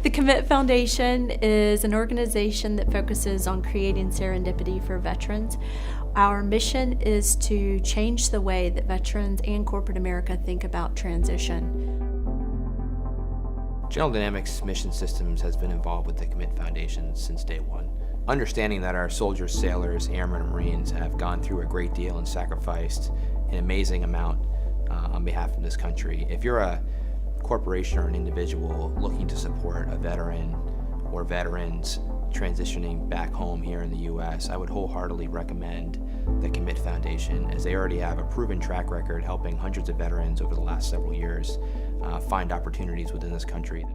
The Commit Foundation is an organization that focuses on creating serendipity for veterans. Our mission is to change the way that veterans and corporate America think about transition. General Dynamics Mission Systems has been involved with the Commit Foundation since day one. Understanding that our soldiers, sailors, airmen, and Marines have gone through a great deal and sacrificed an amazing amount on behalf of this country. If you're a corporation or an individual looking to support a veteran or veterans transitioning back home here in the U.S., I would wholeheartedly recommend the Commit Foundation, as they already have a proven track record helping hundreds of veterans over the last several years find opportunities within this country.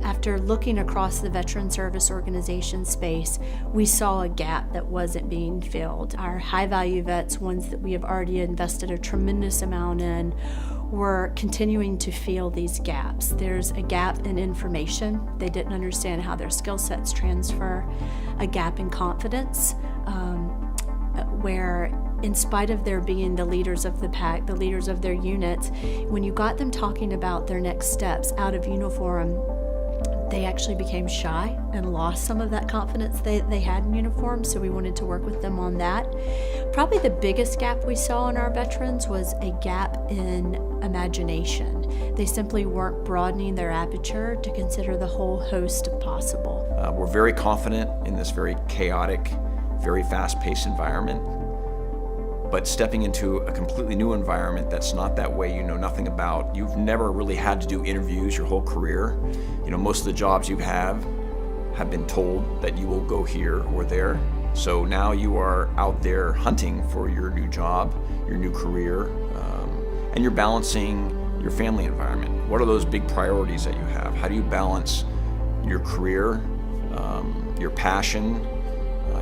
After looking across the veteran service organization space, we saw a gap that wasn't being filled. Our high-value vets, ones that we have already invested a tremendous amount in, were continuing to fill these gaps. There's a gap in information. They didn't understand how their skill sets transfer, a gap in confidence, where in spite of their being the leaders of the pack, the leaders of their units, when you got them talking about their next steps out of uniform, they actually became shy and lost some of that confidence they had in uniform, so we wanted to work with them on that. Probably the biggest gap we saw in our veterans was a gap in imagination. They simply weren't broadening their aperture to consider the whole host of possible. We're very confident in this very chaotic, very fast-paced environment, but stepping into a completely new environment that's not that way, you know nothing about. You've never really had to do interviews your whole career. You know, most of the jobs you have been told that you will go here or there. So now you are out there hunting for your new job, your new career, and you're balancing your family environment. What are those big priorities that you have? How do you balance your career, your passion,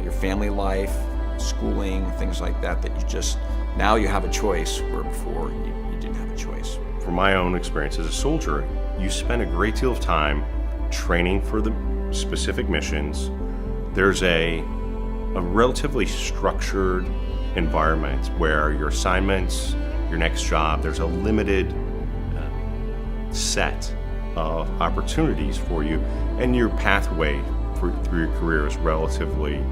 your family life, schooling, things like that, that you just, now you have a choice where before you didn't have a choice. From my own experience as a soldier, you spend a great deal of time training for the specific missions. There's a relatively structured environment where your assignments, your next job, there's a limited set of opportunities for you, and your pathway through your career is relatively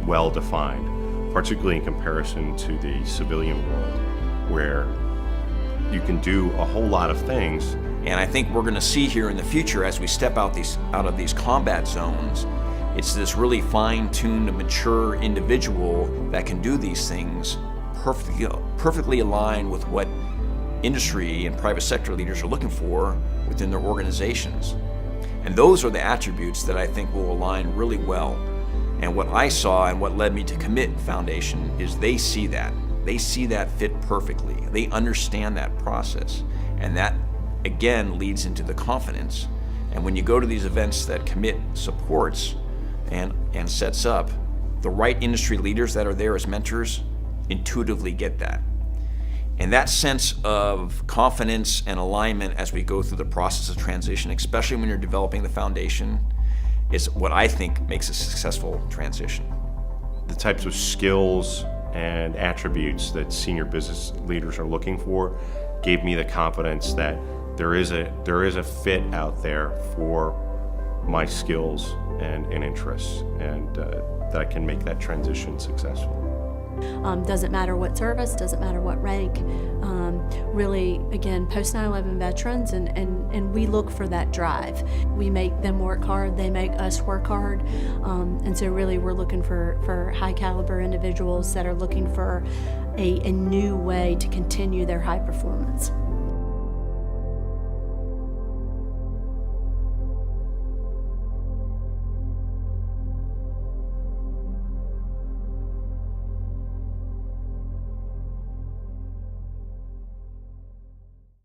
well defined, particularly in comparison to the civilian world, where you can do a whole lot of things. And I think we're going to see here in the future, as we step out of these combat zones, it's this really fine-tuned, mature individual that can do these things perfectly aligned with what industry and private sector leaders are looking for within their organizations. And those are the attributes that I think will align really well. And what I saw and what led me to Commit Foundation is they see that. They see that fit perfectly. They understand that process. And that, again, leads into the confidence. And when you go to these events that Commit supports and sets up, the right industry leaders that are there as mentors intuitively get that. And that sense of confidence and alignment as we go through the process of transition, especially when you're developing the foundation, is what I think makes a successful transition. The types of skills and attributes that senior business leaders are looking for gave me the confidence that there is a fit out there for my skills and interests, and that I can make that transition successful. Doesn't matter what service, doesn't matter what rank. Really, again, post 9/11 veterans, and we look for that drive. We make them work hard, they make us work hard, and so really we're looking for high caliber individuals that are looking for a new way to continue their high performance.